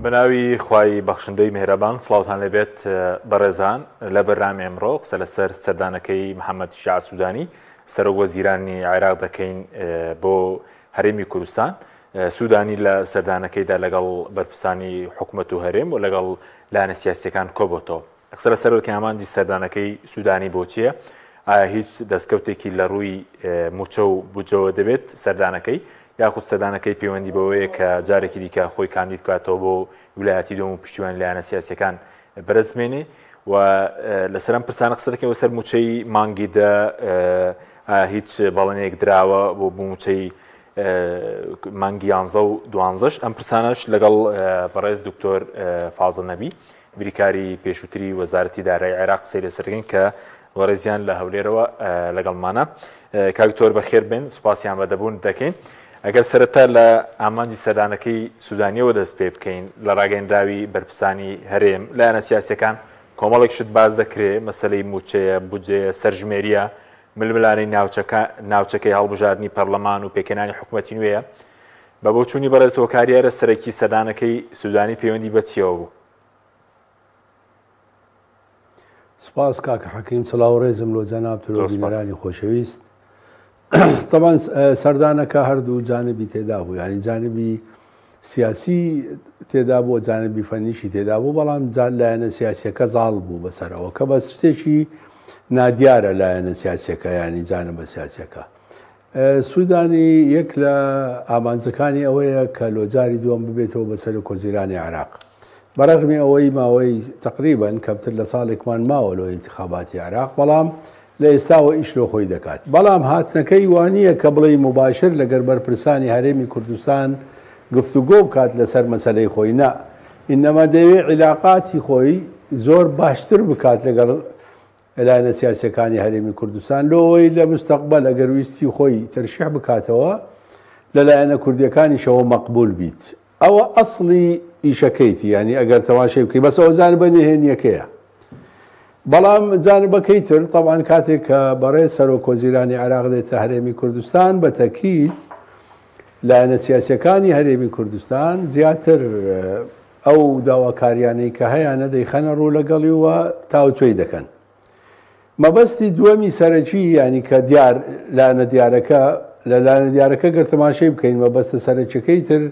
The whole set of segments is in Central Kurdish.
بناوی خوای بەخشندەی میهرەبان سڵاوتان لەبێت بەڕێزان لە بەرنامە ئەمڕۆ قسە لەسەر سەردانەکەی محەممەد شیع سوودانی سەرۆک وەزیرانی عێراق دەکەین بۆ هەرێمی کوردستان. سوودانی لە سەردانەکەیدا لەگەڵ بەرپرسانی حکوومەت و هەرێم و لەگەڵ لایەنە سیاسیەکان کۆبۆتەوە. قسە لەسەر کەماندی سەردانەکەی سوودانی بۆ چییە؟ ئایا هیچ دەستکەوتێکی لە ڕووی موچە و بجەوە دەبێت سەردانەکەی یاخود سەردانەکەی پەیوەندی بەوەیە کە جارێکی دیکە خۆی کاندید کاتەوە بۆ ویلایەتی دۆم و پشتیوانی لایەنە سیاسیەکان بەرزمێنێ و لەسەر ئەم پرسانە قسە دەکەین وەسەر موچەی مانگیدا هیچ بەڵێنێک دراوە بۆ موچەی مانگی 11 و 12 ئەم پرسانەش لەگەڵ بەڕێز دکتۆر فازڵ نەبی بریکاری پێشووتری وەزارەتی دارایی عێراق قسەی لەسەر دەکەین کە وەڕێزیان لە هەولێرەوە لەگەڵمانە. کاکتۆر بەخێر بن، سوپاسیان بەدەبوون دەکەین. ئەگەر سەرەتا لە ئامانجی سەردانەکەی سوودانیەوە دەست پێ بکەین لە ڕاگەیەندراوی بەرپرسانی هەرێم لایەنە سیاسیەکان کۆمەڵێکشت باز دەکرێت مەسەلەی موچەیە بودجەیە سەرژمێریە ململانەی ناوچەکەی هەڵبژاردننی پەرلەمان و پێکەنانی حکوومەتی نوێیە بە بۆچوونی بەڕێزەوە کاریارە سەرەکی سەردانەکەی سوودانی پەیوەندی بەچیەوە بوو؟ سپاس کاکە حەکیم، سڵاو و ڕێزم لۆ جەناب ترۆبینەرانی خۆشەویست. طبعا سەردانەکە هەردوو جانبی تێدا بوو، ینی جانبی سیاسی تێدا بوو، جانبی فەنیشی تێدا بوو، بەڵام لایەنە سیاسیەکە زاڵ بوو بەسەرەوە کە بە شتێکی نادیارە لایەنە سیاسیەکە ینی جانبە سیاسیەکە. سوودانی یەک لە ئامانجەکانی ئەوەیە کە لۆجاری دووەم ببێتەوە بەسەر کۆزیرانی عێراق بەڕەغمی ئەوەی ماوەی تقریبا کەمتر لە ساڵێکمان ماوە لۆ ئینتیخاباتی عێراق، بەڵام لە ئێستاوە ئیش لۆ خۆی دەکات. بەڵام هاتنەکەی وانییە کە بڵێ مباشر لەگەر بەرپرسانی هەرێمی کوردستان گفتوگۆ بکات لەسەر مەسەلەی خۆی، نا ئینەما دەوێت عیلاقاتی خۆی زۆر باشتر بکات لەگەڵ لایەنە سیاسیەکانی هەرێمی کوردستان لۆی لە مستەقبەل ئەگەر ویستی خۆی تەرشیح بکاتەوە لە لایەنە کوردیەکانیشەوە مەقبول بیت. ئەوە ئەسڵی ئیشەکەیتی، ینی ئەگەر تەماشای بکەی بەس ئەوە جانبە نهێنیەکەیە. بەڵام جانبەکەی تر طبعاً کاتێک کە بەڕێز سەرۆک وەزیرانی عێراق دێتە هەرێمی کوردستان بە تەکید لایەنە سیاسیەکانی هەرێمی کوردستان زیاتر ئەو داواکاریانەی کە هەیەە دەیخەنە ڕوو لەگەڵی وە تاوتوێی دەکەن. مەبەستی دووەمی سەرەکی ینی کە لایەنە دیارەکە لە لایەنە دیارەکە گەر تەماشای بکەین مەبەستە سەرەکیەکەی تر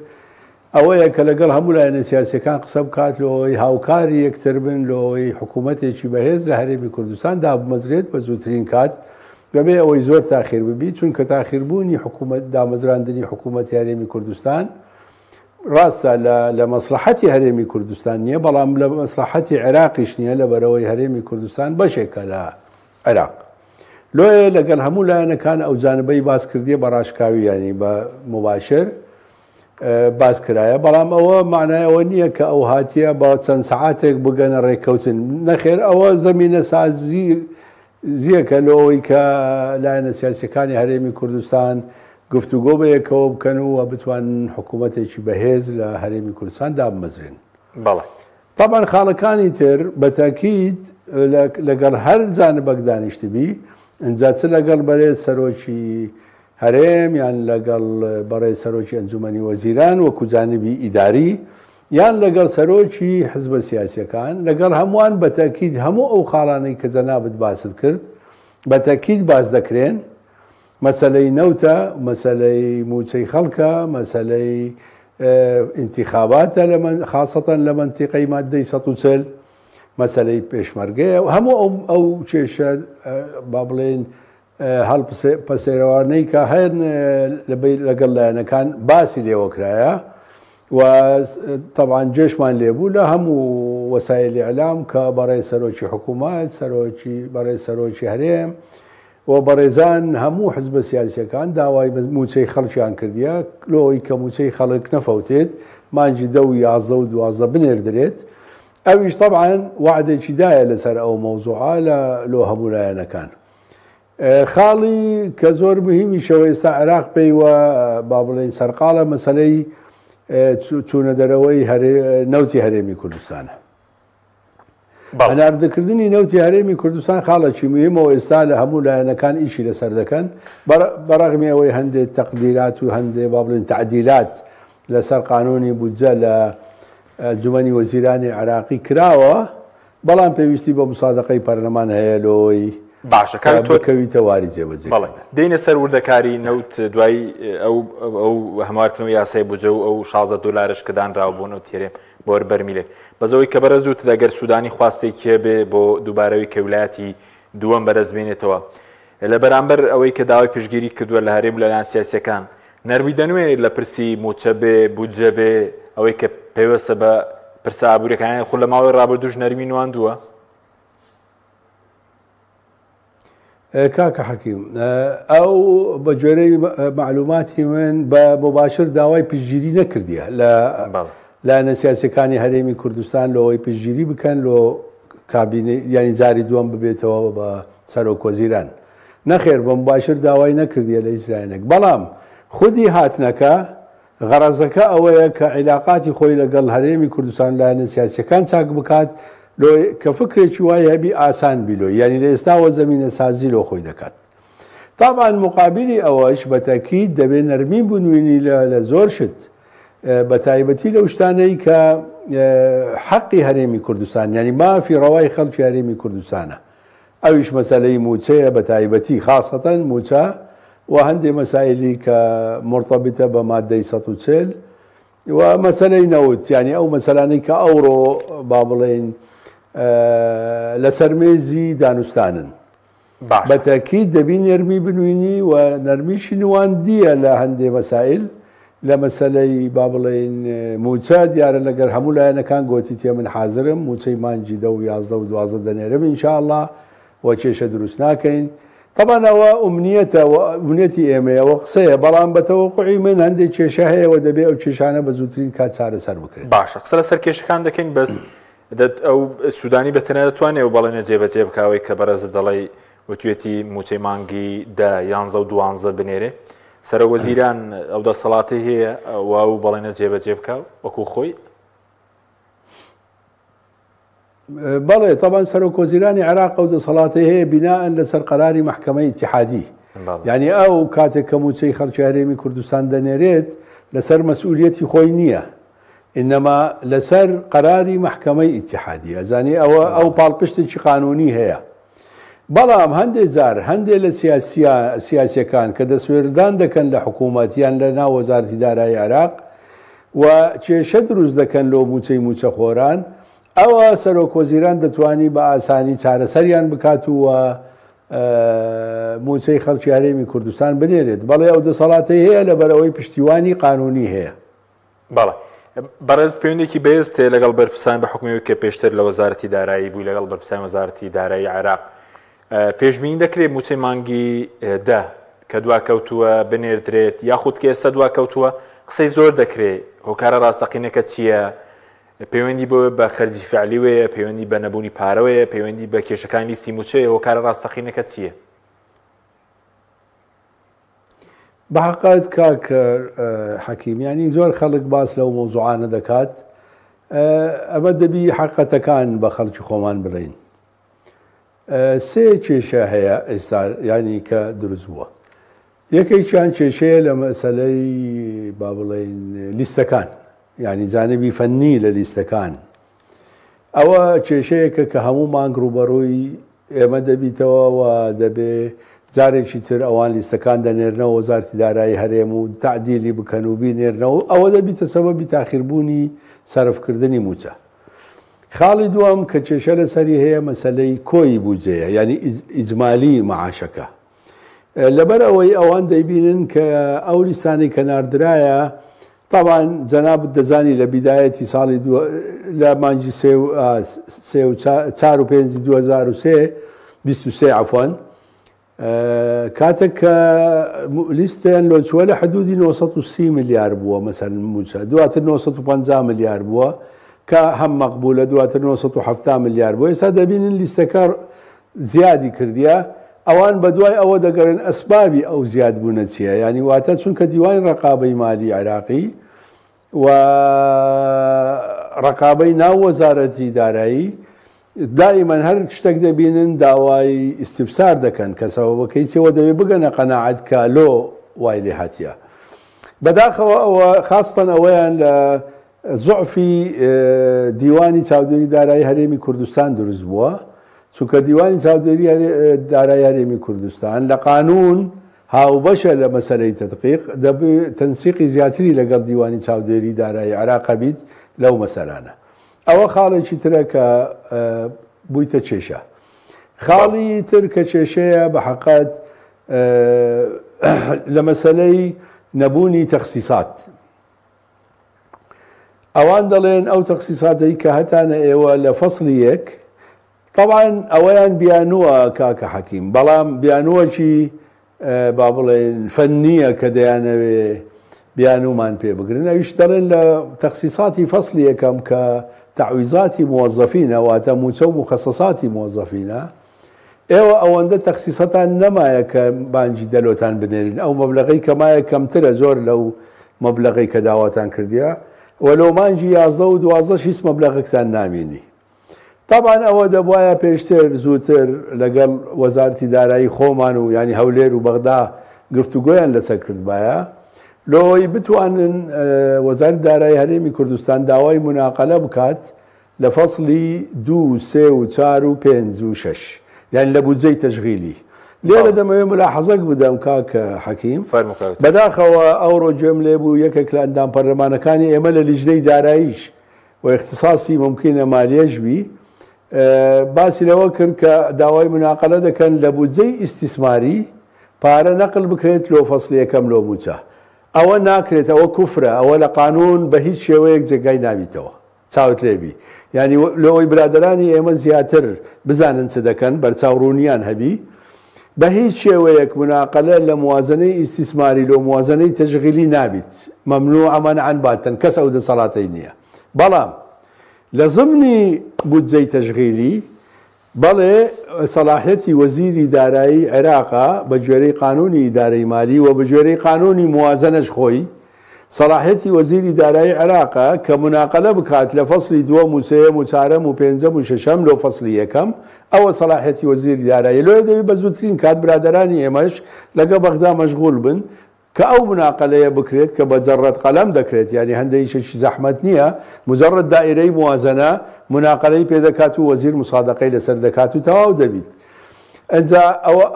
ئەوەیە کە لەگەڵ هەموو لایەنە سیاسیەکان قسە بکات لەوەی هاوکاری یەکتر بن لەوەی حکوومەتێکی بەهێز لە هەرێمی کوردستان دابمەزرێت بە زووترین کات بەبێ ئەوەی زۆر تاخیر ببی، چونکە تاخیربوونی حکوومەت دامەزراندنی حکوومەتی هەرێمی کوردستان ڕاستە لە مەسلحەتی هەرێمی کوردستان نییە، بەڵام لە مەسلحەتی عێراقیش نییە لەبەرەوەی هەرێمی کوردستان بەشێکە لە عێراق. لۆیە لەگەڵ هەموو لایەنەکان ئەو جانبەی باس کردیە بە ڕاشکاوی ینی بە مباشر باس کرایە، بەڵام ئەوە معنای ئەوە نییە کە ئەو هاتیە بە چەند سەعاتێک بگەنە ڕێککەوتن، نەخێر ئەوە زەمینە سازیەکە لەوەی کە لایەنە سیاسیەکانی هەرێمی کوردستان گفتوگۆ بەیەکەوە بکەن و بتوانن حکوومەتێکی بەهێز لە هەرێمی کوردستان دابمەزرێن. طبعاً خاڵەکانی تر بە تاکید لەگەڵ هەر جانبەک دانیشتبی ئەنجا چ لەگەڵ بەرێز سەرۆکی هەرێم یان لەگەڵ بەڕێز سەرۆکی ئەنجومەنی وەزیران وەکو جانبی ئیداری یان لەگەڵ سەرۆکی حزبە سیاسیەکان لەگەڵ هەمووان بە تاکید هەموو ئەو خاڵانەی کە جەنابت باست کرد بە تاکید باز دەکرێن. مەسەلەی نەوتە، مەسەلەی موچەی خەڵکە، مەسەلەی ئینتیخاباتە خاصەتەن لە مەنتیقەی مادەی 140، مەسەلەی پێشمەرگەیە و هەموو ئەو کێشە با بڵێن هەڵپەسێرەوانەی کە هەن لەگەڵ لایەنەکان باسی لێوەکرایە و طبعاً جێشمان لێبوو لە هەموو وەسایلی ئەعلام کە بەڕێز سەرۆکی حکوومەت، بەڕێز سەرۆکی هەرێم و بەڕێزان هەموو حزبە سیاسیەکان داوای موچەی خەڵکیان کردیە لەوەی کە موچەی خەڵک نەفەوتێت مانجی 10 و 11 و 12 بنێردرێت. ئەویش طبعاً وعدێکی دایە لەسەر ئەو مەوزوعە لۆ هەموو لایەنەکان. خاڵی کە زۆر مهمیشەوە ئێستا عێراق پێیوە با بڵێن سەرقاڵە مەسەلەی چوونە دەرەوەی نەوتی هەرێمی کوردستانە. هەناردەکردنی نەوتی هەرێمی کوردستان خاڵێکی مهمەوە ئێستا لە هەموو لایەنەکان ئیشی لەسەر دەکەن بەڕەغمی ئەوەی هەندێک تەقدیرات و هەندێک با بڵێن تعدیلات لەسەر قانونی بودجە ئەنجومەنی وەزیرانی عێراقی کراوە، بەڵام پێویستی بە مسادقەی پەرلەمان هەیە لۆی باشە کەویتە واری جێبەجێ. دێنە سەر وردەکاری نەوت دوای ئەو هەموارکردنەوە یاسای بودجە و ئەو 16 دلارش کە دانراوە بۆ نەوت تێرێ بۆ وەربەرمیلێ بەزەوەی کە بەرەز وت دەگەر سوودانی خواستێکیە بێ بۆ دووبارەوەی کە ویلایەتی دووەم بەرەز بێنێتەوە لە بەرامبەر ئەوەی کە داوای پشتگیری کردووە لە هەرێم لەلایەن سیاسیەکان نەروی دەنوێت لە پرسی موچە بێ بودجە بێ ئەوەی کە پێوەستە بە پرسە ئابوووریەکانی خۆ لە ماوەی ڕابردووش نەرمی نواندووە. کاکە حەکیم ئەو بە جۆرەی معلوماتی من بە مباشر داوای پشتگیری نەکردیە لە سیاسەکانی هەرێمی کوردستان لەوەی پشتگیری بکەن لۆ کابینە ینی جاری دووەم ببێتەوە بە سەرۆکوەزیران نەخێر بە مباشر داوای نەکردیە لە ئیسرائیلێک، بەڵام خودی هاتنەکە غەرەزەکە ئەوەیە کە عیلاقاتی خۆی لەگەڵ هەرێمی کوردستان لایەنە سیاسیەکان چاک بکات کە فکرێکی وایە هەبی ئاسان بیلۆ، یعنی لە ئێستاوە زەمینە سازی لۆ خۆی دەکات. تابان مقابلی ئەوەش بە تەکید دەبێت نەرمی بنوێنی لە زۆر شت بە تایبەتی لەو شتانەی کە حەقی هەرێمی کوردستان ینی مافی ڕەوای خەڵکی هەرێمی کوردستانە، ئەویش مەسەلەی موچەیە بە تایبەتی خاصەتەن موچە و هەندێک مەسائلی کە مرتبطە بە مادەی 140 و مەسەلەی نەوت، ینی ئەو مەسەلانەی کە ئەوڕۆ با بڵێن لەسەر مێزی دانوستانن بە تەکید دەبی نەرمی بنوێنی و نەرمیشی نواندیە لە هەندێک مەسائل لە مەسەلەی با بڵێن موچە دیارە لەگەر هەموو لایەنەکان گوتی تێ من حازرم موچەی مانجی 10 و 11 و 12 دەنێرم ئینشاءالله و کێشە دروست ناکەین. طبعا ئەوە ئومنیەتی ئێمەیەوە قسەیە، بەڵام بەتەوەقوعی من هەندێک کێشە هەیەەوە دەبێ ئەو کێشانە بە زووترین کات چارەسەر بکرێت. باشە قسە لەسەر کێشەکان دەکەین بەس ئەو سوودانی بەتەنە دەتوانێت و بەڵێنە جێبەجێ بکاوەی کە بەرەز دەڵێ وتوێتی موچەی مانگی 10 11 و 12 بنێرێ سەرۆکوەزیران ئەو دەسەڵاتی هەیە و بەڵێنە جێبەجێ بکاو وەکو خۆی. بەڵێ طبعا سەرۆکوەزیرانی عێراق ئەو دەسەڵاتی هەیە بیناءن لەسەر قەراری مەحکەمەی ئیتیحادی، یعنی ئەو کاتێک کە موچەی خەڵکی هەرێمی کوردستان دەنێرێت لەسەر مەسئولیەتی خۆی نییە، ئینەما لەسەر قەراری مەحکەمەی ئیتیحادی ئەزانی ئەو پاڵپشتێکی قانونی هەیە. بەڵام هەندێک جار هەندێک لە سیاسیەکان کە دەسوێردان دەکەن لە حکوومەتیان لە ناو وەزارەتی دارایی عێراق و کێشە دروست دەکەن لۆ موچەی موچەخۆران، ئەوە سەرۆکوەزیران دەتوانی بە ئاسانی چارەسەریان بکات و موچەی خەڵکی هەرێمی کوردستان بنێرێت. بەڵێ ئەو دەسەڵاتی هەیە لەبەرەوەی پشتیوانی قانونی هەیە. بەڵێ بەڕێز پەیوەندێکی بەهێز تێ لەگەڵ بەرپرسان بە حکومەوەی کە پێشتر لە وەزارەتی دارایی بووی لەگەڵ بەرپرسان وەزارەتی دارایی عێراق پێشبینی دەکرێت موچەی مانگی 10 کە دواکەوتووە بنێردرێت یاخود کە ئێستا دواکەوتووە قسەی زۆر دەکرێت هۆکارە ڕاستەقینەکە چییە؟ پەیوەندی بۆ بە خەرجی فعلی وەیە، پەیوەندی بە نەبوونی پارەوەیە، پەیوەندی بە کێشەکانی لیستی موچەیە، هۆکارە ڕاستەقینەکە چییە؟ بە حەقیقەت کاک حەکیمیانی زۆر خەڵک باس لەو مۆزوعانە دەکات، ئەمە دەبی حەقیقەتەکان بە خەڵکی خۆمان بڵێین. سێ کێشە هەیە ئێستا ینی کە دروست بووە. یەکێکیان کێشەیە لە مەسەلەی با بڵێن لیستەکان، یعنی جانبی فەنی لە لیستەکان. ئەوە کێشەیەکە کە هەموو مانگ ڕوبەڕووی ئێمە دەبیتەوە و دەبێ جارێکی تر ئەوان لیستەکان دەنێرنەوە وەزارەتی دارایی هەرێم و تعدیلی بکەن و بینێرنەوە، ئەوە دەبیتە سەبەبی تاخیربوونی سەرفکردنی موچە. خاڵی دووەم کە کێشە لەسەری هەیە مەسەلەی کۆی بودجەیە، یعنی ئیجمالی مەعاشەکە. لەبەر ئەوەی ئەوان دەیبینن کە ئەو لیستانی کە ناردرایە طبعا جەنابەت دەزانی لە بیدایەتی ساڵی لە مانجی 4 و 5 2023 عفوان کاتێک کە لیستیان لۆچووە لە حدودی 930 ملیار بووە مەسەل موچە، دواتر 950 ملیار بووە کە هەم مەقبولە، دواتر 970 ملیار بووە. ئێستا دەبینن لیستەکە زیادی کردیە، ئەوان بە دوای ئەوە دەگەڕێن ئەسبابی ئەو زیادبوونە چییە، ینی واتە چونکە دیوانی ڕقابەی مالی عێراقی و ڕقابەی ناو وەزارەتی دارایی دائیمەن هەر شتێک دەبینن داوای ئیستیفسار دەکەن کە سەبەبەکەی چێوە دەبێ بگەنە قەناعەت کە لۆ وای لێ هاتیە. بەداخەوە ئەوە خاستەن ئەوەیان لە زعفی دیوانی چاودێری دارایی هەرێمی کوردستان دروست بووە چونکە دیوانی چاودێری دارایی هەرێمی کوردستان لە قانون هاوبەشە لە مەسەلەی تەدقیق دەبێت تەنسیقی زیاتری لەگەڵ دیوانی چاودێری دارایی عێراق بیت لەو مەسەلانە. ئەوە خاڵێکی ترە کە بوویتە کێشە. خاڵی تر کە کێشەیە بە حەقەت لە مەسەلەی نەبوونی تەخسیسات. ئەوان دەڵێن ئەو تەخسیساتەی کە هەتانە ئێوە لە فەسڵی یەک طبعاً ئەوەیان بیانووە کاکە حەکیم، بەڵام بیانووەکی با بڵێن فەنیە کە دەیانەوێ بیانومان پێ بگرن. ئەویش دەڵێن لە تەخسیساتی فەسڵی یەکەم کە تعویزاتی موظفینە واتە موچە و مخەسەساتی موظفینە، ئێوە ئەوەندە تەخسیسەتان نەمایە کە بانگی دەلۆتان بنێرین، ئەو مەبلەغەی کەمایە کەمترە زۆر لەو مەبلەغەی کە داواتان کردیە وەلو مانگی 11 و 12 هیچ مەبلەغێکتان نامێنی. طبعاً ئەوە دەبوایە پێشتر زووتر لەگەڵ وەزارەتی دارایی خۆمان و ینی هەولێر و بەغدا گفتوگۆیان لەسەر کردبایە لۆی بتوانن وەزارەتی دارایی هەرێمی کوردستان داوای مناقەلە بکات لە فەسڵی 2 3 و 4 و 5 و 6 یان لە بودجەی تەشغیلی. لێرە دەمەوێت ملاحەزەک بدەم کاکە حەکیم، بەداخەوە ئەوڕۆ گوێم لێ بوو یەکێک لە ئەندام پەرلەمانەکانی ئێمە لە لیژنەی داراییش و اختصاصی ممکنە مالیەش بی باسی لەوە کرد کە داوای مناقەلە دەکەن لە بودجەی ئیستیسماری پارە نەقل بکرێت لۆ فەسڵی یەکەم لۆ موچە. ئەوە ناکرێت، ئەوە کوفرە، ئەوە لە قانون بە هیچ شێوەیەک جێگای نابیتەوە چاوت لێبی. ینی لەوەی برادرانی ئێمە زیاتر بزانن چ دەکەن بەرچاوڕوونیان هەبی بە هیچ شێوەیەک مناقەلە لە موازنەی ئیستیسماری لۆ موازنەی تەشغیلی نابیت، مەمنوع منعاً باتن، کەس ئەو دەسەڵاتەی نییە. بەڵام لە ضمنی بودجەی تەشغیلی بەڵێ سەلاحیەتی وەزیری دارایی عێراقا بە گوێرەی قانونی ئیدارەی مالی و بە گوێرەی قانونی موازنەش خۆی سەلاحیەتی وەزیری دارایی عێراقا کە مناقەلە بکات لە فەسڵی 2 و 3 و 4 و 5 و 6 لۆ فەسڵی یەکەم، ئەوە سەلاحیەتی وەزیری دارایی. لۆ دەوێت بە زووترین کات برادرانی ئێمەش لەگە بەغدا مەشغوڵ بن کە ئەو مناقەلەیە بکرێت کە بە جەڕەت قەلەم دەکرێت، ینی هەندێکیشی زەحمەت نییە، مجەڕەت دائیرەی موازنە مناقەلەی پێدەکات و وەزیر مسادقەی لەسەر دەکات و تەواو دەبیت. ئەجا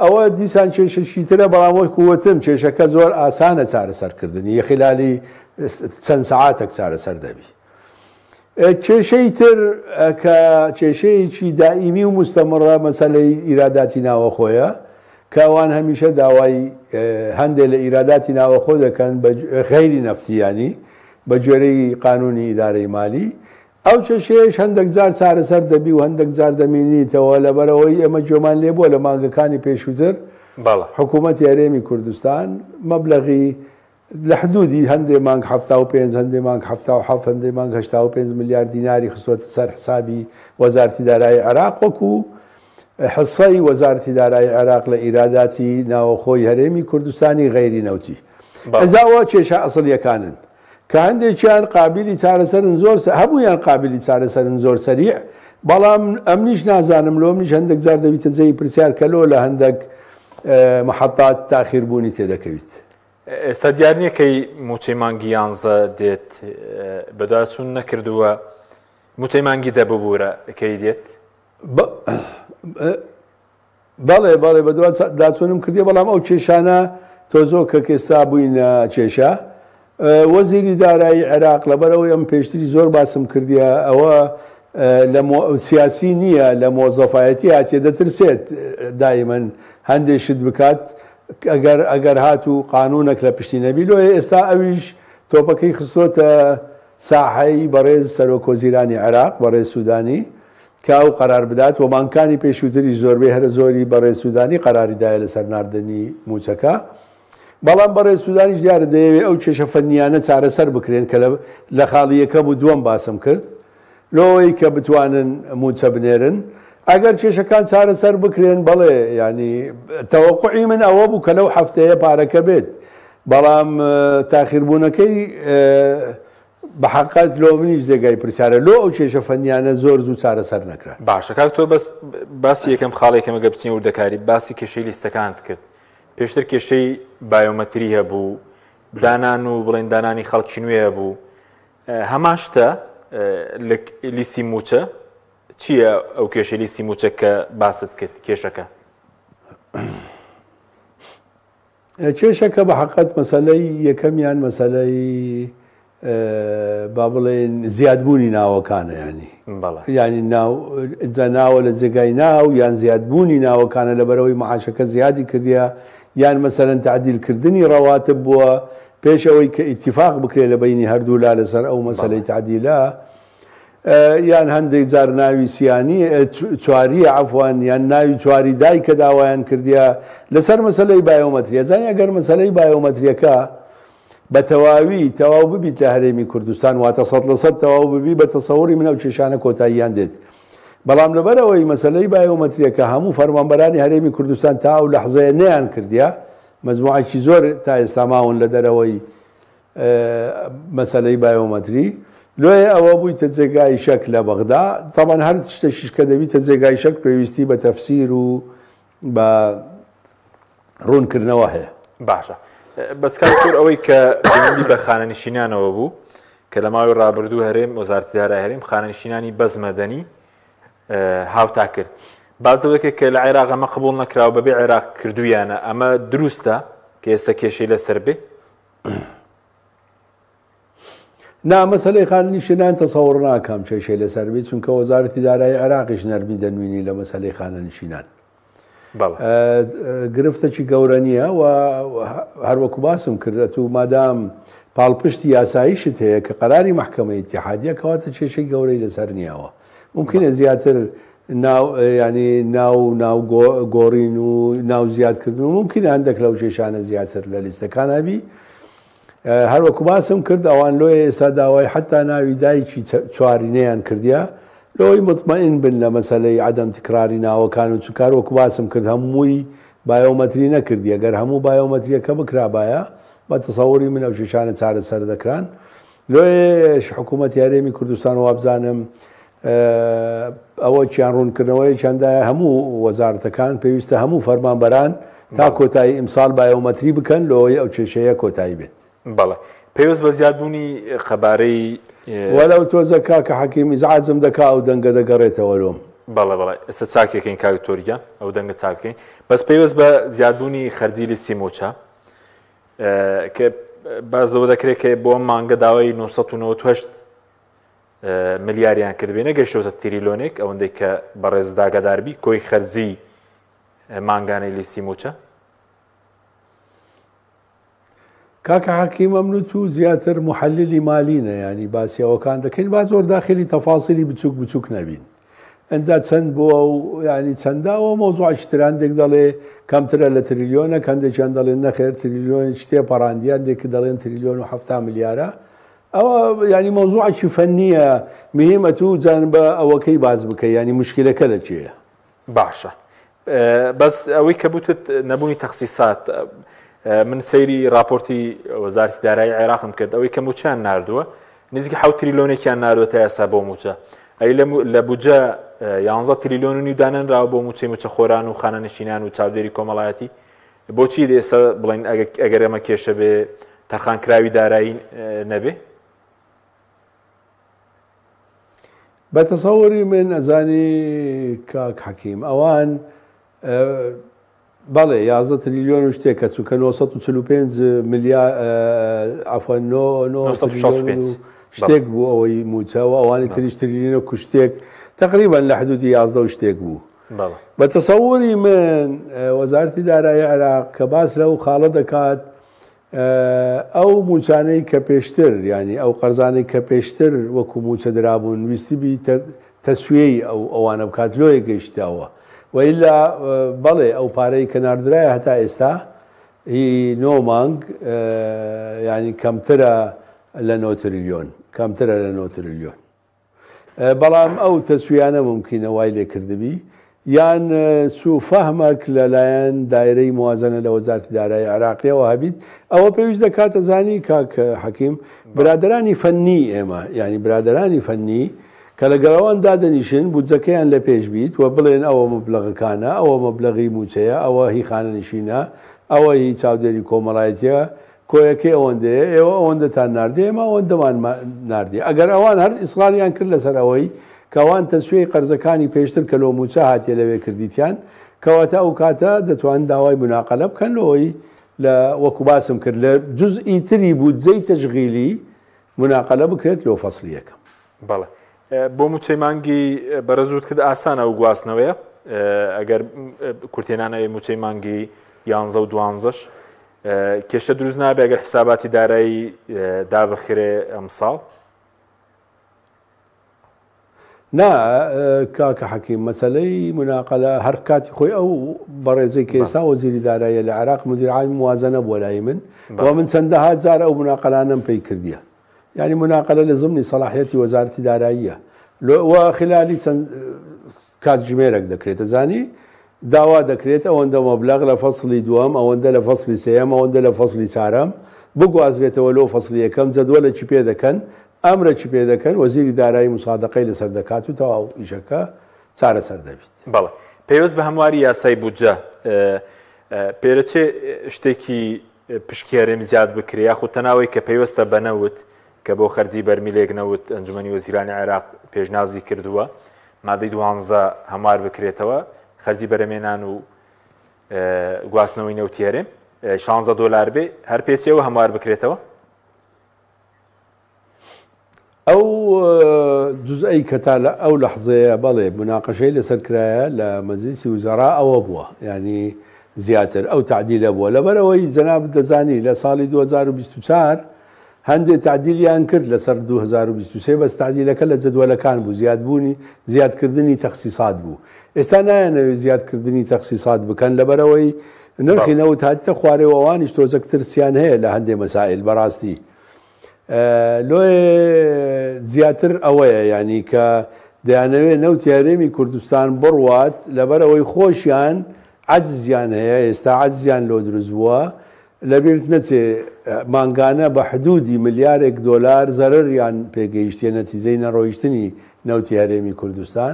ئەوە دیسان کێشەشی ترە، بەڵام وەک وتم کێشەکە زۆر ئاسانە چارەسەرکردنی، خلالی چەند سەعاتێک چارەسەر دەبی. کێشەی تر کە کێشەیەکی دائیمی و مستەمڕە مەسەلەی ئیراداتی ناوەخۆیە کە ئەوان هەمیشە داوای هەندێک لە ئیراداتی ناوەخۆ دەکەن بە غەیری نەفتیانی بە گوێرەی قانونی ئیدارەی مالی. ئەو کێشەیەش هەندێک جار چارەسەر دەبی و هەندێک جار دەمێنیتەوە لەبەرەوەی ئێمە گوێمان لێ بووە لە مانگەکانی پێشووتر حکوومەتی هەرێمی کوردستان مەبلەغی لە حدودی هەندێک مانگ 75 هەندێک مانگ 77 هەندێک مانگ 85 ملیارد دیناری خستوەتە سەر حسابی وەزارەتی دارایی عێراق وەکو حسەی وەزارەتی دارایی عێراق لە ئیراداتی ناوەخۆی هەرێمی کوردستانی غەیری نەوتی. ئەجاوە کێشە ئەسڵیەکانن کە هەندێکیان قابلی چارەسەرن زۆر هەموویان قابلی چارەسەرن زۆر سەریع، بەڵام ئەمنیش نازانم لۆ منیش هەندێک جار دەبیتە جێی پرسیار کە لۆ لە هەندێک محەتات تاخیربوونی تێدەکەویت. ئێستا دیار نییە کەی موچەی مانگی 11 دێت بەداچوون نەکردووە موچەی مانگی دەببوورە کەی دێت؟ بەڵێ بەڵێ بە داچۆنم کردی، بەڵام ئەو کێشانە تۆزۆ کە کێستا بووینە کێشە وەزیری دارایی عێراق لەبەرەوەی ئەم پێشتری زۆر باسم کردیە ئەوە لە سیاسی نییە، لە مۆزەفایەتی هاتیە دەترسێت دایمەن هەندێشت بکات ئەگەر هات و قانونێک لە پشتی نەبی. لۆیە ئێستا ئەویش تۆپەکەی خستۆتە ساحەی بەڕێز سەرۆکۆزیرانی عێراق بەڕێز سوودانی کە ئەو قەرار بدات و مانگەکانی پێشووتری زۆربەی هەرە زۆری بەڕێز سوودانی قەراریدایە لەسەر ناردنی موچەکە. بەڵام بەڕێز سوودانیش دیارە دەیەوێت ئەو کێشە فەنیانە چارەسەر بکرێن کە لە خاڵی یەکەم و دووەم باسم کرد لۆی کە بتوانن موچە بنێرن. ئەگەر کێشەکان چارەسەر بکرێن بەڵێ ینی تەوەقعی من ئەوە بوو کە لەو هەفتەیە پارەکە بێت، بەڵام تاخیربوونەکەی بە حەقیقەت لۆ منیش جێگای پرسیارە لۆ ئەو کێشە فەنیانە زۆر زوو چارەسەر نەکرا. باشە کاک تۆ بەس باسی یەکەم خاڵێکەکەم ئەگە بچین وردەکاری باسی کێشەی لیستەکانت کرد. پێشتر کێشەی بایۆمەتری هەبوو، دانان و بڵێن دانانی خەڵکی نوێ هەبوو، هەماشتە لیستی موچە چییە ئەو کێشە لیستی موچە کە باست کرد کێشەکە؟ کێشەکە بە حقیقت مەسەلەی یەکەمیان مەسەلەی با بڵێن زیادبوونی ناوەکانە ینی ناوە لە جێگای ناو یان زیادبوونی ناوەکانە لەبەرەوەی معاشەکە زیادی کردیا یان مەسەلەن تعدیلکردنی ڕەواتب بووە پێش ئەوەی کە ئیتیفاق بکرێت لە بینی هەردوو لا لەسەر ئەو مەسەلەی تعدیلە یان هەندێک جار ناوی سیانی چواریە عەفوان یان ناوی چواری دایکە داوایان کردیا لەسەر مەسەلەی بایۆمەتریە زانانی ئەگەر مەسەلەی بایۆمەتریەکە بە تەواو ببیت لە هەرێمی کوردستان واتە 100% تەواو ببی بە تەسەووری منە و کێشانە کۆتاییان دێت بەڵام لەبەرەوەی مەسەلەی بایۆمەتریەکە هەموو فەرمانبەرانی هەرێمی کوردستان تا ئەو لەحزەیە نەیان کردیا مەجموعەکی زۆر تا ئێستا ماون لە دەرەوەی مەسەلەی بایۆمەتری لۆیە ئەوە بوویتە جێگای شەک لە بەغدا تاوان هەر شتێکیش کە دەبیتە جێگای شەک پێویستی بە تەفسیر و بە ڕوونکردنەوە هەیە. باشە بەسکاتور ئەوەی کە پەیوەندی بە خانەنشینانەوە بوو کە لە ماوەی ڕابردوو هەرێم وەزارەتی دارایی هەرێم خانەنشینانی بەز مەدەنی هاوتا کرد باز دەوەکە کە لە عێراق ئەمە قبوڵ نەکراوە بەبێ عێراق کردویانە ئەمە دروستە کە ئێستا کێشەی لەسەر بێ؟ نا مەسەلەی خانەنشینان تەسەووڕ ناکەم کێشەی لەسەر بێت چونکە وەزارەتی دارایی عێراقیش نەرمی دەنوێنی لە مەسەلەی خانەنشینان گرفتەی گەورە نییە و هەروەکو باسم کردێت و مادام پاڵپشتی یاساییشت هەیە کە قەراری مەحکەمەی ئیتیحادیە کەواتە کێشەی گەورەی لەسەر نییەوە ممکنە زیاتر ینی ناو گۆڕین و ناو زیادکردن و ممکنە هەندێک لەو کێشانە زیاتر لە لیستەکان هەبی هەروەکو باسم کرد ئەوان لۆیە ئێستا داوای حتا ناوی دایکی چوارینەیان کردیا لۆی مطمئن بن لە مەسەلەی عەدەم تکراری ناوەکان و چکار وەکو باسم کرد هەمووی بایۆمەتری نەکردی ئەگەر هەموو بایۆمەتریەکە بکرابایە بە تەسەووری من ئەو کێشانە چارەسەر دەکران لۆیە حکوومەتی هەرێمی کوردستان وابزانم ئەوە چیان ڕوونکردنەوەی چەندایە هەموو وەزارەتەکان پێویستە هەموو فەرمانبەران تا کۆتایی ئیمساڵ بایۆمەتری بکەن لەوەی ئەو کێشەیە کۆتایی بێت. بەڵێ پێویست بە زیادبوونی خەبارەی وەلەو تۆزەکە کە حەکیمی زعازم دەکا ئەو دەنگە دەگەڕێتەوە لۆم بەڵێ ئێستا چاکێکین کاکتۆریان ئەو دەنگە چاکەین بەس پێویست بە زیادبوونی خەرجی لیستی موچە کە باز لەوە دەکرێت کە بۆ مانگە داوای 998 ملیاریان کردبێ نەگەیشتەوە تریلیۆنێک ئەوەندەی کە بەڕێز داگەداربی کۆی خەرجی مانگانەی لیستی موچە کاکە حەکیم ئەمنوت و زیاتر محللی مالینە ینی باسیەوەکان دەکەین با زۆر داخلی تەفاسیلی بچوک نەبین ئەنجا چەند بۆ و ینی چەنداوە مۆزوعی ترندێک دەڵێ کەمترە لە تریلیۆنە کەندێکیان دەڵێن نەخێر تریلیۆنی شتێ پەڕاندیان دێک دەڵێن تریلیۆن و 7 ملیارە ئەوە ینی مۆزوعی فەنیە مهمە و جان بە ئەوەکەی باز بکە ینی مشکلەکە لە چێە باشە بەس ئەوەی کە بوتت نەبوونی تەخسیسات من سەیری راپۆرتی وەزارەتی دارایی عێراقم کرد ئەوەی کە موچیان ناردووە نزیکی 7 تریلیۆنێکیان ناردووە تا ئێستا بۆ موچە ئەی لە بودجە 11 تریلیۆن و دانەنراوە بۆ موچەی موچە خۆران و خانەنشینان و چاودێری کۆمەڵایەتی بۆچی ئێستا بڵین ئەگەر ئەمە کێشە بێ تەرخانکراوی دارایی نەبێ؟ بە تەسەووری من ئەزانی کاک حەکیم ئەوان بەڵێ 11 تریلیۆن و شتێکە چووکە 945 ملیار شتێک بوو ئەوەی موچەوە ئەوانی تریش تریلیۆنە کوشتێک تقریبا لە حدودی 11 شتێک بوو بە تەسەووری من وەزارەتی دارایی عێراق کە باس لەو خاڵە دەکات ئەو موچانەی کە پێشتر ینی ئەو قەرزانەی کە پێشتر وەکو موچە درابوون ویستیبی تەسویەی ئەوانە بکات لۆیە گەیشتاوە وئیلا بەڵێ ئەو پارەی کە ناردرایە هەتا ئێستا هی 9 مانگ ینی کەمترە لە 9 تریلیۆن کەمترە لە 9 تریلیۆن بەڵام ئەو تەسویانە ممکنە وای لێ کردبی یان سوء فەهمێک لەلایەن دایرەی موازنە لە وەزارەتی دارایی عێراقیەوە هەبیت ئەوە پێویست دەکاتە زانی کاک حەکیم برادرانی فەنی ئێمە ینی برادرانی فەنی کە لەگەڵەوەن دادەنیشن بودجەکەیان لە پێش بیت و بڵێن ئەوە مەبلەغەکانە ئەوە مەبلەغی موچەیە ئەوە هی خانەنشینە ئەوە هی چاودێری کۆمەڵایەتیە کۆیەکەی ئەوەندەیە ئێوە ئەوەندەتان ناردێ ئێمە ئەوەندەمان ناردێ ئەگەر ئەوان هەر ئیسرالیان کرد لەسەر ئەوەی کەوان تەسوێی قەرزەکانی پێشتر کە لۆموچە هاتیە لەوێ کردیتیان کەواتە ئەو کاتە دەتوان داوای مناقەلە بکەن لەوەی لە وەکو باسم کرد لە جزئی تری بودجەی تەشغیلی مناقەلە بکرێت لەو فەسڵی یەکەم. بەڵێ بۆ موچەی مانگی بەرەزوت کرد ئاسانە و گواستنەوەیە ئەگەر کورتێنانەوەی موچەی مانگی 11 و 12ش کێشە دروست نابێ ئەگەر حساباتی دارایی دابخرێ ئەمساڵ. نا کاکە حەکیم مەسەلەی مناقەلە هەر کاتی خۆی ئەو بەڕێزەی کە ئێستا وەزیری داراییە لە عێراق مدیر عامی موازنە بۆ لای من و من چەندەها جار ئەو مناقەلانەم پێی کردیە یعنی مناقەلە لە ضمنی سەلاحیەتی وەزارەتی داراییە و خلالی چەند کاتژمێرێک دەکرێتە زانی داوا دەکرێت ئەوەندە مەبلەغ لە فەسڵی دووەم ئەوەندە لە فەسڵی سێەم ئەوەندە لە فەسڵی چارەم بگوازرێتەوە لەو فەسڵی یەکەم جەدوەلە چی پێ دەکەن ئەمرە چی پێ دەکەن وەزیری دارایی مسادقەی لەسەر دەکات و تەواو ئیشەکە چارەسەر دەبێت. بەڵێ پێویست بە هەمواری یاسای بودجە پێرەچێ شتێکی پشکێرێم زیاد بکرێ یاخود تەناوی کە پێویستە بەنەوت کە بۆ خەرجی بەرمیلێک نەوت ئەنجومەنی وەزیرانی عێراق پێشنازی کردووە مادەی 12 هەموار بکرێتەوە خەرجی بەرەمێنان و گواستنەوەی نەوتیێرێ 16 دۆلار بێ هەر پێچیەوە هەموار بکرێتەوە. ئەو جزئی کە تا لە ئەو لەحزەیە بەڵێ مناقەشەی لەسەر کرایە لە مەجلیسی وزەرا ئەوە بووە ینی زیاتر ئەو تعدیلە بووە لەبەرەوەی جەناب دەزانی لە ساڵی 2024 هەندێک تعدیلیان کرد لەسەر 2023 بەس تعدیلەکە لە جەدوەلەکان بوو زیادبوونی زیادکردنی تەخسیسات بوو ئێستا نایەنەوێت زیادکردنی تەخسیسات بکەن لەبەرەوەی نرخی نەوت هاتە خوارێوەوانیش تۆزەکترسیان هەیە لە هەندێک مەسائل بەڕاستی لۆێ زیاتر ئەوەیە ینی کە دەیانەوێت نەوتی هەرێمی کوردستان بڕوات لەبەرەوەی خۆشیان عەجزیان هەیە ئێستا عەجزیان لۆ دروست بووە لەبیرت نەچێ مانگانە بە حدودی ملیارێک دۆلار زەرریان پێگەیشتێ نەتیجەی نەڕۆیشتنی نەوتی هەرێمی کوردستان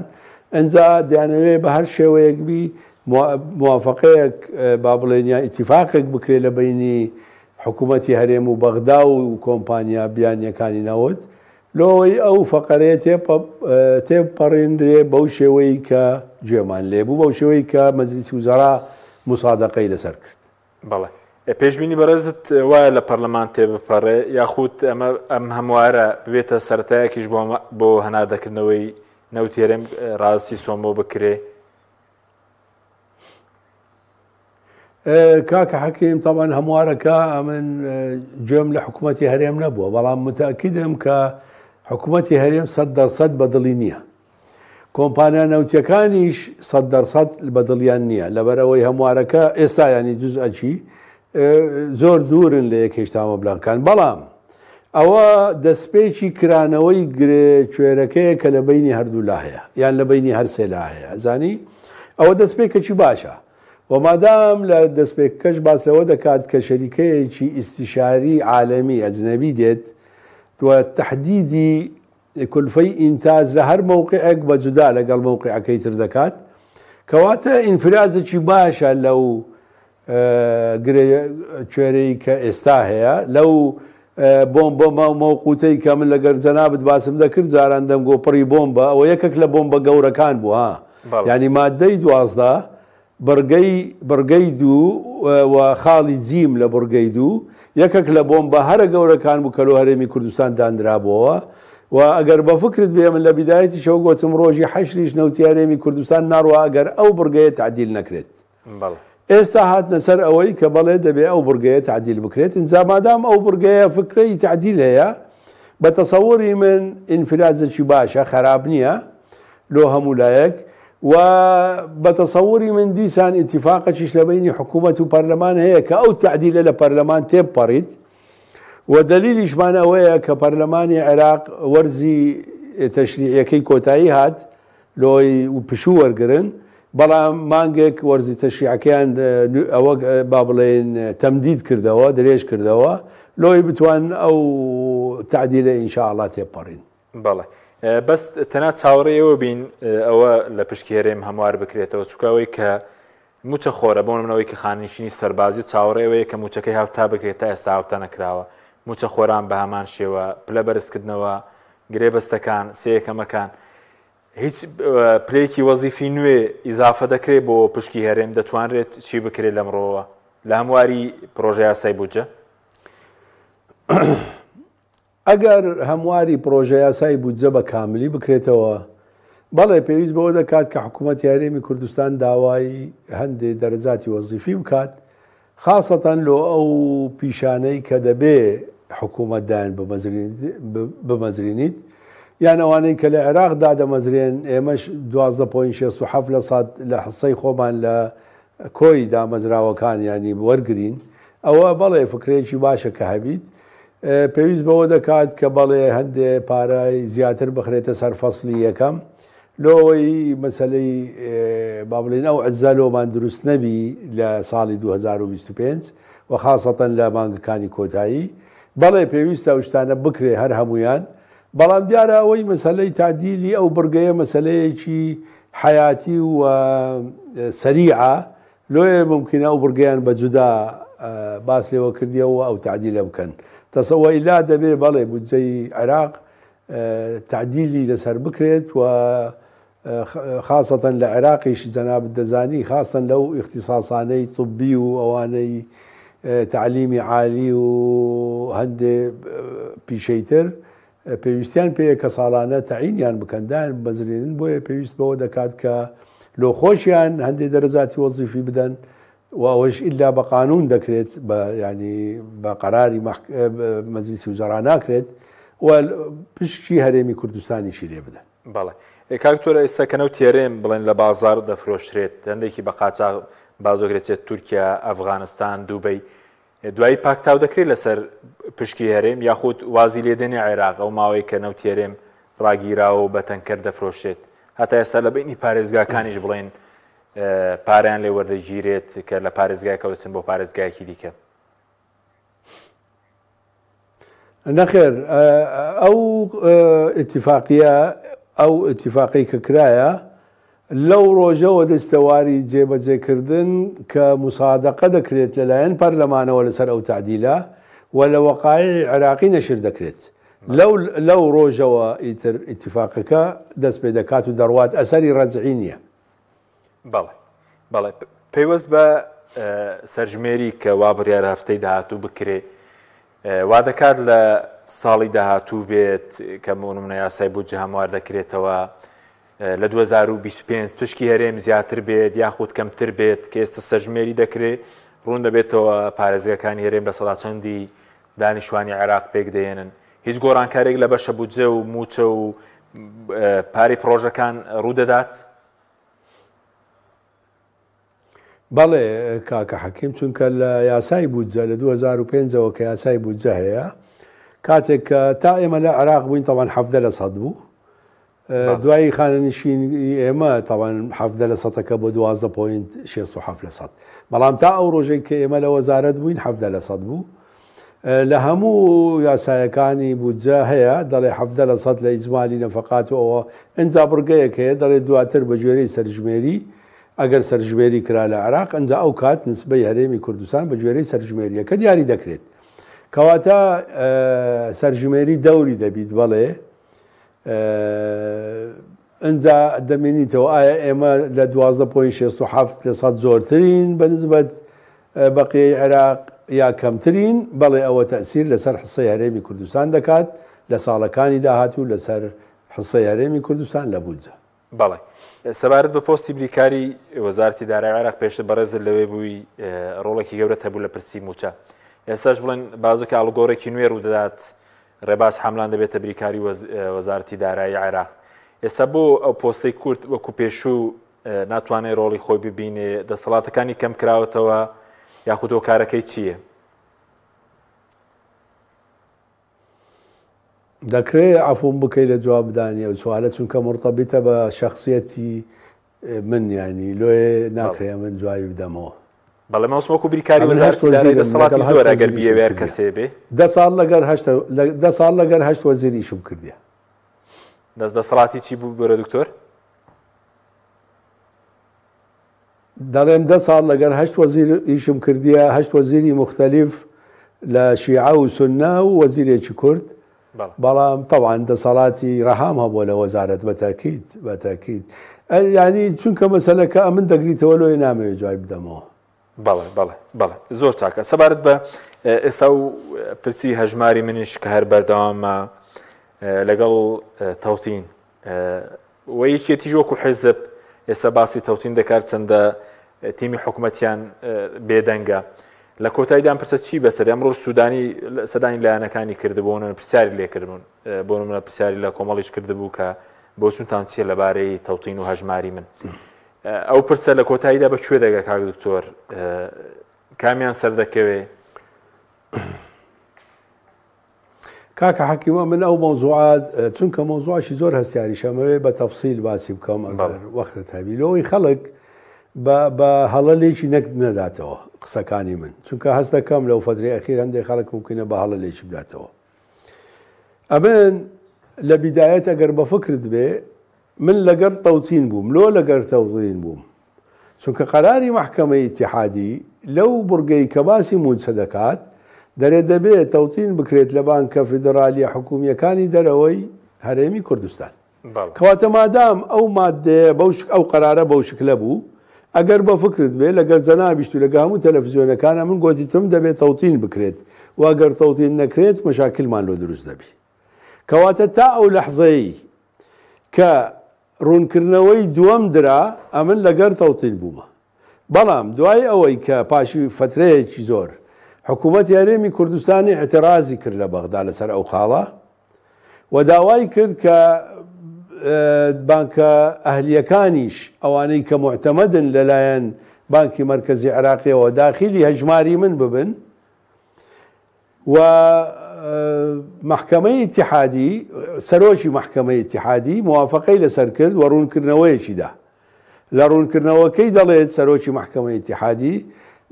ئەنجا دەیانەوێت بە هەر شێوەیەک بی موافقەیەک با بڵێن یا ئیتیفاقێک بکرێت لە بینی حکوومەتی هەرێم و بەغدا و کۆمپانیا بیانیەکانی نەوت لۆی ئەو فەقەرەیە تێپەڕێنرێ بەو شێوەی کە گوێمان لێبوو بەو شێوەی کە مەجلیسی وزەرا مسادقەی لەسەر کرد. بەڵێ پێشبینی بەرەزت وایە لە پەرلەمان تێبپەڕێ یاخود ئەم هەموارە ببێتە سەرەتایەکیش بۆ هەنادەکردنەوەی نەوتێرێم ڕاستی سۆمۆ بکرێ. کاکە حەکیم تاوان هەموارەکە ئەمن گوێم لە حکوومەتی هەرێم نەبووە بەڵام متەکیدم کە حکوومەتی هەرێم 100% بەدڵی نییە کۆمپانیا نەوتیەکانیش 100% بەدڵیان نییە لەبەرەوەی هەموارەکە ئێستا ینی جزئەچی زۆر دوورن لە یەک هێشتا مەبلەغەکان بەڵام ئەوە دەستپێکی کرانەوەی کوێرەکەیە کە لە بینی هەردوو لا هەیە یان لە بینی هەر سێ لا هەیە زانی ئەوە دەستپێکێکی باشە و مادام لە دەستپێکەکەش باسەوە دەکات کە شەریکەیەکی ئیستیشاری عالەمی ئەجنەبی دێت دووە تەحدیدی کولفەی ئینتاج لە هەر مووقعێک بە جودا لەگەڵ مووقعەکەی تر دەکات کەواتە ئینفرازێکی باشە لەو کوێرەی کە ئێستا هەیە لەو بۆمبە مەوقوتەی کە من لەگەر جەنابەت باسم دەکرد جاران دەمگۆ پڕی بۆمبە ئەوە یەکێک لە بۆمبە گەورەکان بوو ها ینی مادەی 12 بڕگەی دوو و خاڵی جیم لە بڕگەی دوو یەکێک لە بۆمبە هەرە گەورەکان بوو کە لە هەرێمی کوردستان دانرابەوە و ئەگەر بە فکرت بێ من لە بیدایەتی شەو گوتم ڕۆژی حەشریش نەوتی هەرێمی کوردستان ناڕوە ئەگەر ئەو بڕگەیە تعدیل نەکرێت ئێستا هاتنە سەر ئەوەی کە بەڵێ دەبێ ئەو بڕگەیە تعدیل بکرێت ئینجا مادام ئەو بڕگەیە فکرەی تعدیل هەیە بە تەسەووری من ئینفرازێکی باشە خەراب نییە لۆ هەموو لایەک و بە تەسەووری من دیسان ئیتیفاقەکیش لە بینی حکوومەت و پەرلەمان هەیە کە ئەو تعدیلە لە پەرلەمان تێبپەڕیت و دلیلیشمان ئەوەیە کە پەرلەمانی عێراق وەرزی تەشریعیەکەی کۆتایی هات لۆی پشوو وەرگرن بەڵام مانگێک وەرزی تەشریعەکەیان ئەوە با بڵێن تەمدید کردەوە درێژ کردەوە لۆی بتوان ئەو تعدیلە ئینشاءڵڵا تێبپەڕین. بەڵێ بەس تەنها چاوەڕێەوە بین ئەوە لە پشکی هەرێم هەموار بکرێتەوە چووکەوەی کە موچە خۆرە بۆ منەوەی کە خانیشتنی سەربازی چاوەڕێەوەیە کە موچەکەی هاوتا بکرێت تا ئێستا هاوتا نەکراوە موچە خۆران بە هەمان شێوە پلە بەرزکردنەوە گرێبەستەکان سەیەکەمەکان هیچ پلەیەکی وەزیفی نوێ ئیزافە دەکرێت بۆ پشکی هەرێم دەتوانرێت چی بکرێت لەمڕۆوە لە هەمواری پرۆژە یاسای بودجە ئەگەر هەمواری پرۆژە یاسای بودجە بە کاملی بکرێتەوە بەڵێ پێویست بەوە دەکات کە حکوومەتی هەرێمی کوردستان داوای هەندێک دەرەجاتی وەزیفی بکات خاصەتەن لۆ ئەو پیشانەی کە دەبێ حکوومەتدایان بمەزرێنیت یان ئەوانەی کە لە عێراقدا دەمەزرێن ئێمەش 12.67% لە حسەی خۆمان لە کۆی دامەزراوەکان ینی وەرگین ئەوە بەڵێ فکرێکی باشە کە هەبیت پێویست بەوە دەکات کە بەڵێ هەندێ پارای زیاتر بخرێتە سەر فەسلی یەکەم لۆەوەی مەسلەی با بڵێن ئەو عزەلۆمان دروست نەبی لە ساڵی 2025 و خاصەتەن لە مانگەکانی کۆتایی بەڵێ پێویستە شتانە بکرێ هەر هەمویان بەڵام دیارە ئەوەی مەسلەی تعدیلی ئەو بڕگەیە مەسلەیەکی حیاتی و سەریعە لۆیە ممکنە ئەو بڕگەیان بە جودا باس لێوە کردیەوە ئەو تعدیلە بکەن تەسەوە ئیلا دەبێ بەڵێ بودجەی عێراق تعدیلی لەسەر بکرێت و خاصەتەن لە عێراقیش جەنابەت دەزانی خاصەن لەو اختصاسانەی طبی و ئەوانەی تعلیمی عالی و هەندێ پیشەیتر پێویستیان پێیە کە ساڵانە تەعینیان بکەندان بەزرێنن بۆیە پێویست بەوە دەکات کە لۆخۆشیان هەندێک دەرەجاتی وەزیفی بدەن و ئەوەش ئیلا بە قانون دەکرێت بە ینی بە قەراری مەجلیسی وزەرا ناکرێت و پشتی هەرێمی کوردستانیشی لێ بدەن بەڵێ کاکتۆرە ئێستاکەنە و تێرێم بڵێن لە بازار دەفرۆشرێت هەندێکی بە قاچاق بازۆگرێتێت تورکیا ئەفغانستان دووبەی دوایی پاکتاو دەکرێت لەسەر پشکی هەرێم یاخود وازی لێدەنی عێراق ئەو ماوەی کە نەو تێرێم ڕاگیراوە و بەتەنکەر دەفرۆشرێت هەتا ئێستا لە بینی پارێزگاکانیش بڵێن پاریان لێ وەردەگیرێت کە لە پارێزگایەکە وچن بۆ پارێزگایەکی دیکە نەخێر ئەو ئیتیفاقیە ئەو ئیتیفاقی کە کرایە لەو ڕۆژەوە دەستەواری جێبەجێکردن کە موسادەقە دەکرێت لەلایەن پەرلەمانەوە لەسەر ئەو تعدیلە و لە وەقایعی عێراقی نەشر دەکرێت لەو ڕۆژەوە ئیتر ئیتیفاقەکە دەست پێ دەکات و دەڕوات ئەسەری ڕەجعی نییە بەڵێ پەیوەست بە سەرژمێری کە وا بڕیارە هەفتەی داهاتوو بکرێ وا دەکات لە ساڵی داهاتوو بێت کە نمونە یاسای بودجە هەموار دەکرێتەوە لە 2025 پشکی هەرێم زیاتر بێت یاخود کەمتر بێت کە ئێستا سەرژمێری دەکرێت ڕوون دەبێتەوە پارێزگەکانی هەرێم بە سەدا چەندی دانیشتوانی عێراق پێک دێنن هیچ گۆڕانکارێک لە بەشە بودجە و موچە و پاری پرۆژەکان ڕوودەدات بەڵێ کاکە حەکیم چونکە لە یاسای بودجە لە 2005ەوە کە یاسای بودجە هەیە کاتێک کە تا ئێمە لە عێراق بووین تەوان 17% بوو دوایی خانەنشینی ئێمە تەوان 17%ەکە بۆ 12.67%. بەڵام تا ئەو ڕۆژێک کە ئێمە لە وەزارەت بووین 17% بوو لە هەموو یاسایەکانی بودجە هەیە دەڵێ 17% لە ئیجمالی نەفەقاتەوە ئەنجا بڕگەیەک هەیە دەڵێ دواتر بە گوێرەی سەرژمێری ئەگەر سەرژمێری کرا لە عێراق ئەنجا ئەو کات نسبەی هەرێمی کوردستان بە گوێرەی سەرژمێریەکە دیاری دەکرێت کەواتە سەرژمێری دەوری دەبیت بەڵێ ئەنجا دەمێنیتەوە ئایا ئێمە لە 12.67% زۆرترین بە نسبەت بەقیەی عێراق یا کەمترین بەڵێ ئەوە تەئسیر لەسەر حسەی هەرێمی کوردستان دەکات لە ساڵەکانی داهاتوو لەسەر حسەی هەرێمی کوردستان لە بودجە. بەڵێ سەبارەت بە پۆستی بریکاری وەزارەتی دارایی عێراق پێشتر بەڕێزت لەوێ بووی ڕۆڵێکی گەورەت هەبوو لە پرسی موچە ئێستاش بڵێن بازۆکە ئاڵگۆڕێکی نوێ ڕوودەدات ڕێباز حەملان دەبێتە بریکاری وەزارەتی دارایی عێراق ئێستا بۆ ئەو پۆستەی کورد وەکو پێشوو ناتوانێت ڕۆڵی خۆی ببینێ دەسەڵاتەکانی کەم کراوەتەوە یاخود ئەو کارەکەی چییە؟ دەکرێت عەفوم بکەیت لە جوابدانی ئەو سوالە چونکە مرتەبیتە بە شەخسیەتی من ینی لۆیە ناکرێ من جوابی بدەمەوە. بەڵێ مەوسم وەکو بریکاری وەزارەتی دارایی دەسەڵاتی زۆر ئەگەر بیەوێ کەسێ بێ 10 ساڵ لەگەر 8 وەزیری ئیشم کردیە. دەسەڵاتی چی بوو بەرە دکتۆر؟ دەڵێم 10 ساڵ لەگەر 8 وەزیر ئیشم کردیە 8 وەزیری مختلف لە شیعە و سنە و وەزیرێکی کورد بەڵام طبعاً دەسەڵاتی ڕەهام هەبووە لە وەزارەت بەتاکید ینی چونکە مەسەلەکە ئەمن دەگریتەوە لۆی نامەوێت جوای بدەمەوە. بەڵێ زۆر چاکە. سەبارەت بە ئێستا و پرسی هەژماری منیش کە هەر بەردەوامە لەگەڵ تەوتین و یەکێتیش وەکو حیزب ئێستا باسی تەوتین دەکات چەندە تیمی حکوومەتیان بێدەنگە لە کۆتاییدان پرسە چی بەسەر ئەمڕۆ سوودانی سەدانی لایەنەکانی کردبوون پرسیاری لێکردبوون بۆ نمونە پرسیاری لە کۆمەڵیش کردبوو کە بۆ چونتان چیە لەبارەی تەوتین و هەژماری من ئەو پرسە لە کۆتاییدا بەکوێ دەگە کاک دکتۆر کامیان سەردەکەوێ؟ کاکە حەکیمە من ئەو مۆزوعات چونکە مۆزوعشی زۆر هەستیاری شەمەوێ بە تەفسیل باسی بکەم ئەگەر وەختت هەبی لەوەی خەڵک بە هەڵەلێکی نەداتەوە قسەکانی من چونکە هەست دەکەم لەو فەترەی ئەخیر هەندێک خەڵک ممکنە بە هەڵەلێکی بداتەوە. ئەمن لە بیدایەت ئەگەر بە فکرت بێ من لەگەڵ تەوتین بووم لۆ لەگەر تەوتین بووم چونکە قەراری مەحکەمەی ئیتیحادی لەو بورگەی کە باسی مونچە دەکات دەرێت دەبێت تەوتین بکرێت لە بانکە فیدراالیە حکوومیەکانی دەرەوەی هەرێمی کوردستان کەواتە مادام ئەو مادێ ئەو قەرارە بەو شکلە بوو ئەگەر بە فکرت بێ لەگەر جەنابیشت و لەگە هەموو تەلەڤیزیۆنەکانە من گۆتیتم دەبێت تەوتین بکرێت واگەر تەوتین نەکرێت مەشاکلمان لۆ دروست دەبی. کەواتە تا ئەو لەحزەی کە ڕوونکردنەوەی دووەم درا ئەمن لەگەر تەوتین بوومە بەڵام دوای ئەوەی کە پاشی فترەیەکی زۆر حکوومەت هەرێمی کوردستانی اعترازی کرد لە بەغدا لەسەر ئەو خاڵە و داوای کرد کە بانکە ئەهلیەکانیش ئەوانەی کە معتەمەدن لەلایەن بانکی مرکزی عێراقیەوە داخلی هەژماری من ببن و محکمەی ئیتیحادی سەرۆکی محکمەی ئیتیحادی موافقەی لەسەر کرد و ڕوونکردنەوەیەکیدا لە ڕوونکردنەوەکەی دەڵێت سەرۆکی محکمەی ئیتیحادی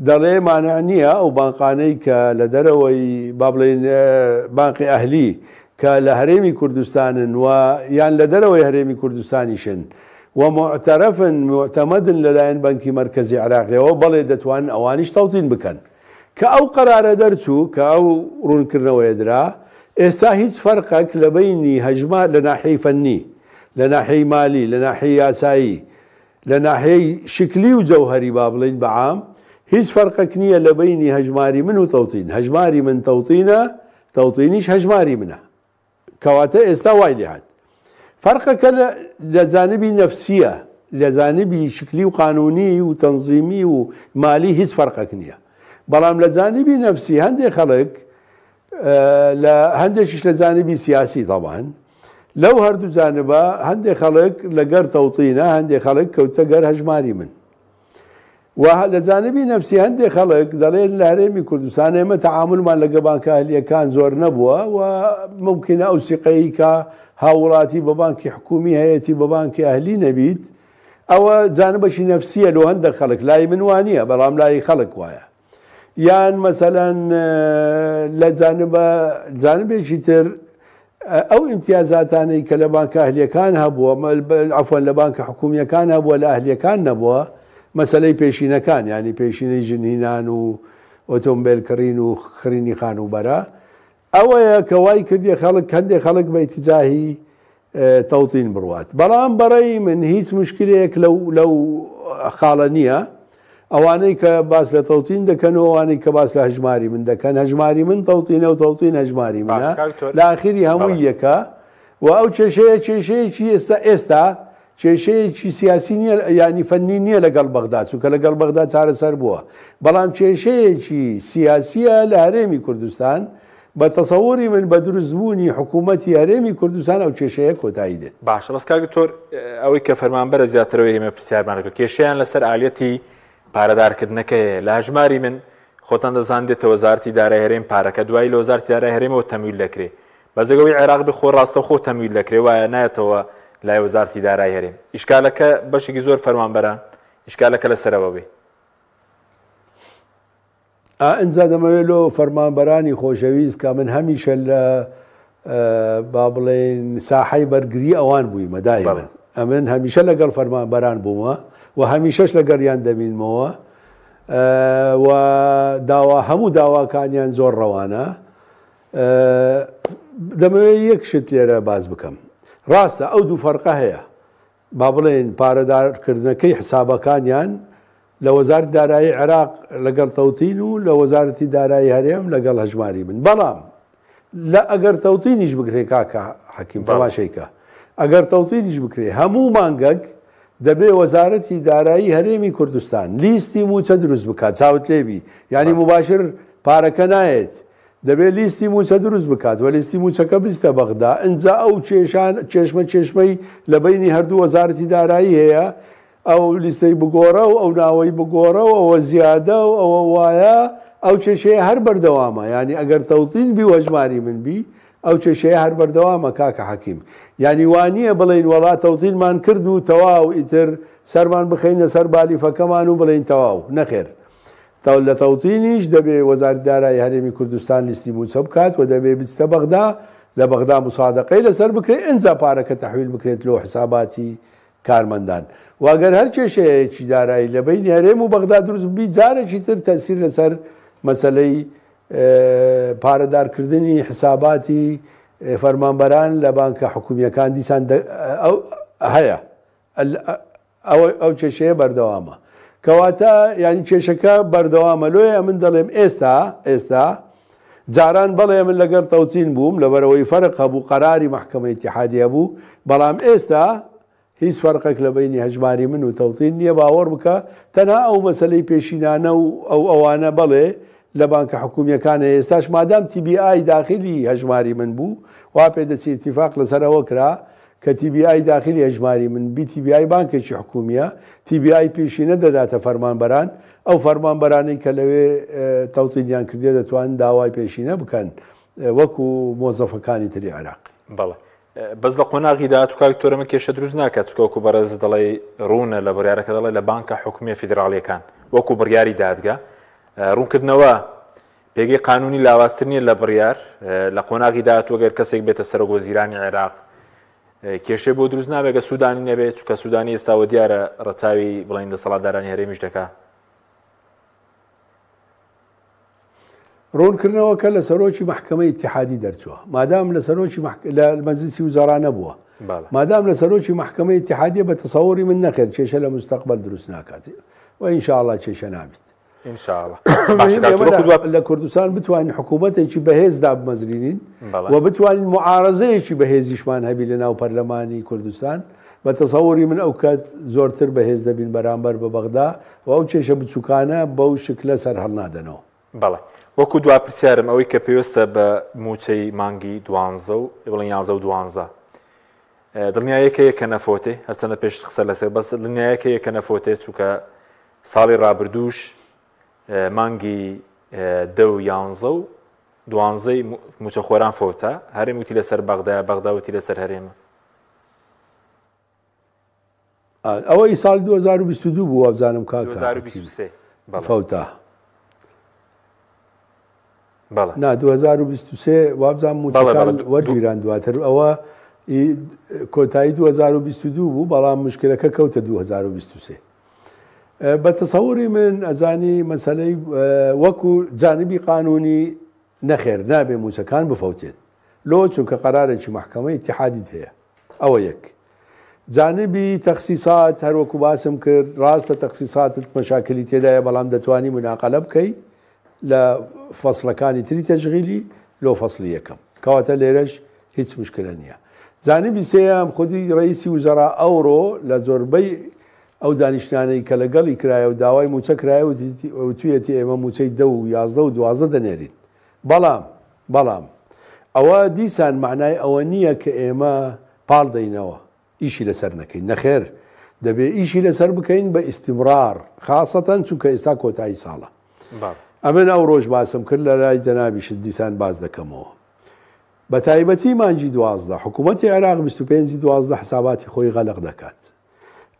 دەڵێ مانع نییە ئەو بانقانەی کە لە دەرەوەی با بڵێن بانقی ئەهلی کە لە هەرێمی کوردستانن و یان لە دەرەوەی هەرێمی کوردستانیشن و معتەرەفن معتەمەدن لەلایەن بانکی مرکزی عێراقیەوە بەڵێ دەتوانن ئەوانیش تەوتین بکەن کە ئەو قەرارە دەرچوو کە ئەو ڕوونکردنەوەی درا ئێستا هیچ فەرقێک لە بینی هەژمار لە ناحیەی فەنی لە ناحیەی مالی لە ناحیەی یاسایی لە ناحیەی شکلی و جەوهەری با بڵین بەعام هیچ فەرقێک نییە لە بینی هەژماری من و تەوتین. هەژماری من تەوتینە تەوتینیش هەژماری منە کەواتە ئێستا وای لێ هات فەرقەکە لە جانبی نەفسیە لە جانبی شکلی و قانونی و تەنزیمی و مالی هیچ فەرقێک نییە بەڵام لە جانبی نەفسی هەندێک خەڵک لە هەندێکیش لە جانبی سیاسی طبعاً لەو هەردوو جانبە هەندێک خەڵک لەگەر تەوتینە هەندێک خەڵک کەوتە گەر هەژماری من و لە جانبی نەفسی هەندێک خەڵک دەڵێن لە هەرێمی کوردستان ئێمە تەعاملمان لەگە بانکە ئەهلیەکان زۆر نەبووە و ممکنە ئەو سیقەیی کە هاوڵاتی بە بانکی حکومی هەیەی بە بانکی ئەهلی نەبیت ئەوە جانبەشی نەفسیە لۆ هەندێک خەڵک لای من وانە بەڵام لای خەڵک وایە یان مەسەلەن لە جانبێکی تر ئەو ئیمتیازاتانەی کە لە بانکە ئەهلیەکان هەبووە عەفوەن لە بانکە حکومیەکان هەبووە لە ئەهلیەکان نەبووە مەسەلەی پێشینەکان ینی پێشینەی ژنهینان و ئۆتۆمبیلکڕین و خڕینی خانوبەرە ئەوەیە کە وای کردی خەڵک هەندێک خەڵک بە ئیتیجاهی تەوتین بڕوات بەڵام بەڕێی من هیچ مشکلەیەک لەو خاڵە نییە ئەوانەی کە باس لە تەوتین دەکەن و ئەوانەی کە باس لە هەژماری من دەکەن هەژماری من تەوتینە و تەوتین هەژماری منە لە ئاخری هەمووی یەکە و ئەو کێشەیەکی ئێستا کێشەیەکی سیاسی نییە ینی فەنی نییە لەگەڵ بەغدا چونکە لەگەڵ بەغدا چارەسەر بووە بەڵام کێشەیەکی سیاسیە لە هەرێمی کوردستان بە تەسەووری من بە دروستبوونی حکوومەتی هەرێمی کوردستان ئەو کێشەیە کۆتایی دێت. باشە بەس کاک دکتۆر ئەوەی کە فەرمانبەرە زیاترەوەی ئێمە پرسیارمانەکە کێشەیان لەسەر ئالەتی پارەدارکردنەکەیە لە هەژماری من خۆتان دەزانێتە وەزارەتی دارایی هەرێم پارەکە دوای لە وەزارەتی دارایی هەرێمەوە تەمویل دەکرێت بەزەگەوەی عێراق بخۆ ڕاستەوخۆ تەمویل دەکرێت وایە نایەتەوە لای وەزارەتی دارایی هەرێم ئیشکالەکە بەشێکی زۆر فەرمانبەران ئیشکالەکە لەسەرەوە بێ ئەنجا دەمەوێت لۆ فەرمانبەرانی خۆشەویست کە من هەمیشە لە با بڵێن ساحەی بەرگری ئەوان بوویمە دایمەن ئەمن هەمیشە لەگەڵ فەرمانبەران بوومە و هەمیشەش لەگەڵیان دەبینمەوە و هەموو داواکانیان زۆر ڕەوانە. دەمەوێت یەک شت لێرە باز بکەم. ڕاستە ئەو دوو فەرقە هەیە، با بڵێن پارەدارکردنەکەی حسابەکانیان لە وەزارەتی دارایی عێراق لەگەڵ تەوتین و لە وەزارەتی دارایی هەرێم لەگەڵ هەژماری من. بەڵام ئەگەر تەوتینیش بکرێ کاکە حەکیم تەماشەیکە، ئەگەر تەوتینیش بکرێ هەموو مانگەک دەبێ وەزارەتی دارایی هەرێمی کوردستان لیستی موچە دروست بکات، چاوت لێبی، ینی مباشر پارەکە نایێت، دەبێت لیستی موچە دروست بکات و لیستی موچەکە بستە بەغدا. ئەنجا ئەو چێشمەی لە بینی هەردوو وەزارەتی دارایی هەیە، ئەو لیستەی بگۆڕە و ئەو ناوەی بگۆڕە و ئەوە زیادە و ئەوە وایە، ئەو چێشەیە هەر بەردەوامە. ینی ئەگەر تەوتین بی و هەژماری من بی، ئەو چێشەیە هەر بەردەوامە کاکە حەکیم. ینی وانییە بڵین وڵات تەوتینمان کرد و تەواو ئیتر سەرمان بخەینە سەر بالیفەکەمان و بڵین تەواو، نەخێر. لە تەوتینیش دەبێ وەزارەتی دارایی هەرێمی کوردستان لیستی موچە بکات و دەبێ بچتە بەغدا، لە بەغدا مسادقەی لەسەر بکرێت، ئەنجا پارەکە تەحویل بکرێت لۆ حساباتی کارمەندان. واگەر هەر کێشەیەکی دارایی لە بینی هەرێم و بەغدا دروست بی، جارێکی تر تەسیر لەسەر مەسەلەی پارەدارکردنی حساباتی فەرمانبەران لە بانکە حکوومیەکان دیسان هەیە. ئەو کێشەیە بەردەوامە، کەواتە ینی کێشەکە بەردەوامە. لۆیە من دەڵێم ئێستا جاران بەڵێ من لەگەڵ تەوتین بووم لەبەرەوەی فەرق هەبوو، قەراری مەحکەمەی ئیتیحادیە بوو، بەڵام ئێستا هیچ فەرقێک لە بینی هەژماری من و تەوتین نییە. باوەڕ بکە تەنها ئەو مەسەلەی پێشینانە و ئەوانە بەڵێ لە بانکە حکوومیەکانە ئێستاش مادام TBI داخلی هەژماری من بوو، وا پێ دەچی اتفاق لەسەرەوە کرا کە TBI داخلی هەژماری من بی، TBI بانکێکی حکوومیە، TBI پێشینە دەداتە فەرمانبەران. ئەو فەرمانبەرانەی کە لەوێ تەوتینیان کردێ دەتوانن داوای پێشینە بکەن وەکو مۆزەفەکانی تری عێراق. بەڵێ بەس لە قۆناغیدا تو کاکتۆرەمە کێشە دروست ناکات، چکۆکو بەڕێز دەڵێ ڕوونە لە بڕیارەکە دەڵێ لە بانکە حکومیە فیدراڵیەکان وەکو بڕیاری دادگا ڕوونکردنەوە پێگەی قانونی لاوااستر نیە لە بڕیار. لە قۆناغی داهاتوە گەر کەسێک بێتە سەرۆک وەزیرانی عێراق کێشەی بۆ دروست نابێت، کە سوودانی نەبێت، چونکە سوودانی ئێستاوە دیارە ڕەتاوی بڵین دەسەڵاتدارانی هەرێمیش دەکات. ڕوونکردنەوەکە لە سەرۆکی محکەمەی ئیتیحادی دەرچووە، مادام لە سەرۆکی لە مەجلیسی وزارا نەبووە، مادام لە سەرۆکی محکەمەی ئیتیحادیە بە تەسەووری من نەخێر کێشە لە مستەقبل دروست ناکات و ئینشاءڵڵا کێشە نابێت. لە کوردستان بتوانین حکوومەتێکی بەهێزدا بمەزرێنین و بتوانین معارەزەیەکی بەهێزیشمان هەبی لە ناو پەرلەمانی کوردستان. بە تەسەووری من ئەو کات زۆرتر بەهێز دەبین بەرامبەر بە بەغدا و ئەو کێشە بچووکانە بەو شکلە سەر هەڵنادەنەوە. بەڵێ وەکو دوا پرسیارم ئەوەی کە پێویستە بە موچەی مانگی 12 و بڵین 11 و 12 دڵنیایەکەیە کە نەفۆتێ، هەرچەندە پێش قسە لەسەر بەس دڵنیایەکەیە کە نەفۆتێ، چونکە ساڵی ڕابردووش مانگی 10 و 11 و 12 موچە خۆران فۆتە، هەرێم وتی لەسەر بەغدایە، بەغدا وتی لەسەر هەرێمە. ئەوەی ساڵ 2022 بوو وابزانم کاکە 2023 فەوتە. بەڵێ نا 2023 وابزان موچەکان وەرگیران دواتر ئەوە کۆتایی 2022 بوو، بەڵام مشکلەکە کەوتە 2023. بە تەسەووری من ئەزانی مەسەلەی وەکو جانبی قانونی نەخێر نابێ موچەکان بفەوتێن لۆ، چونکە قەرارێکی محکەمەی ئیتیحادیت هەیە. ئەوە یەک. جانبی تەخسیسات هەروەکو باسم کرد، ڕاستە تەخسیساتت مەشاکلی تێدایە، بەڵام دەتوانی مناقەلە بکەی لە فەسڵەکانی تری تەشغیلی لۆ فەسڵی یەکەم، کەواتە لێرەش هیچ مشکلە نییە. جانبی سێیەم خودی ڕئیسی وزەرا ئەوڕۆ لە زۆربەی ئەو دانیشتانەی کە لەگەڵی کرایە و داوای موچە کرایە و توێتی ئێمە موچەی 10 و 11 و 12 دەنێرین. بەڵام ئەوە دیسان معنای ئەوە نییە کە ئێمە پاڵ دەینەوە ئیشی لەسەر نەکەین، نەخێر، دەبێ ئیشی لەسەر بکەین بە ئیستیمرار، خاصەتەن چونکە ئێستا کۆتایی ساڵە. ئەمن ئەو ڕۆژ باسم کرد لە لای جەنابیشت دیسان باز دەکەمەوە. بە تایبەتی مانجی 12 حکوومەتی عێراق 25/12 حساباتی خۆی غەلق دەکات.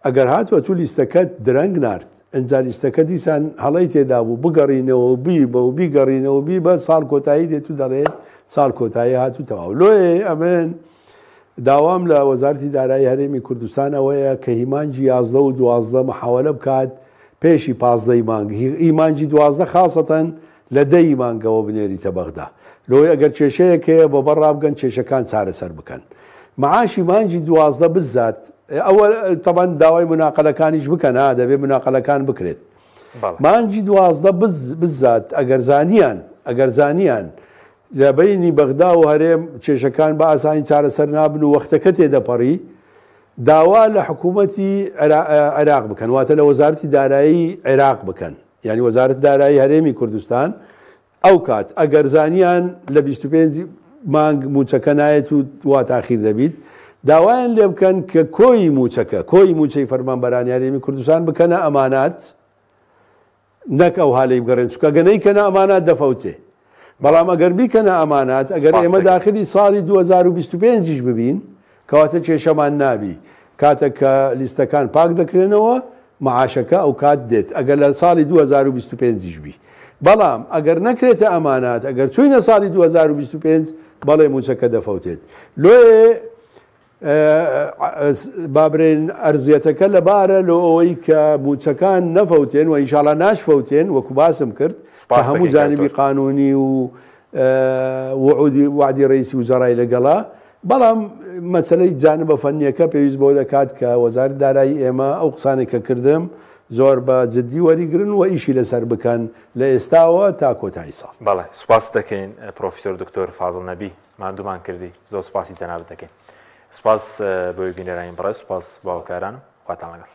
ئەگەر هاتووە تو لیستەکەت درەنگ نرد، ئەنجا لیستەکە دیسان هەڵی تێدا بوو بگەڕینەوە بی بە و بیگەڕینەوە بی بە ساڵ کۆتایی دێت و دەڵێت ساڵ کۆتایی هاتوو تەواو. لۆیە ئەمن داوام لە وەزارەتی دارایی هەرێمی کوردستان ئەوەیە کە هیمانجی 11 و 12 محاولە بکات پێشی 15 مانگ ئیمانجی 12 خاصەتەن لە 10 مانگەوە بنێریتە بەغدا لۆی ئەگەر کێشەیەکەیە بۆ بەڕابگەن کێشەکان چارەسەر بکەن معاشی مانجی 12 بزات ئەوە تەبەن داوای مناقەلەکانیش بکەن دەبێت مناقەلەکان بکرێت مانجی 12 بزات ئەگەر زانیان لە بینی بەغدا و هەرێم کێشەکان بە ئاسانی چارەسەر نابن و وەختەکە تێدەپەڕی داوا لە حکوومەتی عێراق بکەن واتە لە وەزارەتی دارایی عێراق بکەن یعنی وەزارەت دارایی هەرێمی کوردستان ئەو کات ئەگەر زانیان لە 25 مانگ موچەکە نایەت و وا تاخیر دەبیت داوایان لێ بکەن کە کۆی موچەی فەرمانبەرانی هەرێمی کوردستان بکەنە ئەمانات نەک ئەو هاالەی بگەڕێن چکە گەنەی کەنە ئەمانات دەفەوتێ بەڵام ئەگەر بیکەنە ئەمانات ئەگەر ئێمە داخلی ساڵی 2025 ببین کەواتە کێشەمان نابی کاتێک کە لیستەکان پاک دەکرێنەوە معاشەکە ئەو کات دێت ئەگەر لە ساڵی 2025 بی بەڵام ئەگەر نەکرێتە ئەمانات ئەگەر چوینە ساڵی 2025 بەڵێ موچەکە دەفەوتێت لۆێ بابرێن ئەرزیەتەکە لەبارە لە ئەوەی کە موچەکان نەفەوتێن و ئینشاڵا ناشفەوتێن وەکو باسم کرد هەموو جانبی قانونی و وعدی ڕئیسی وزەڕای لەگەڵا بەڵام مەسلەی جانبە فەنیەکە پێویست بۆ دەکات کە وەزارەتی دارایی ئێمە ئەو قسانێک کە کردم زۆر بە جددی وەریگرن و ئیشی لەسەر بکەن لە ئێستاوە تا کۆتایی ساڵ. بەڵێ سوپاس دەکەین پرۆفیسۆر دکتۆر فازڵ نەبی ماندوومان کردی زۆر سوپاسی جەنابەت دەکەین. سوپاس بۆی بینەرانی بەڕێز سوپاس باوەکاران خواتان لەگەڵ.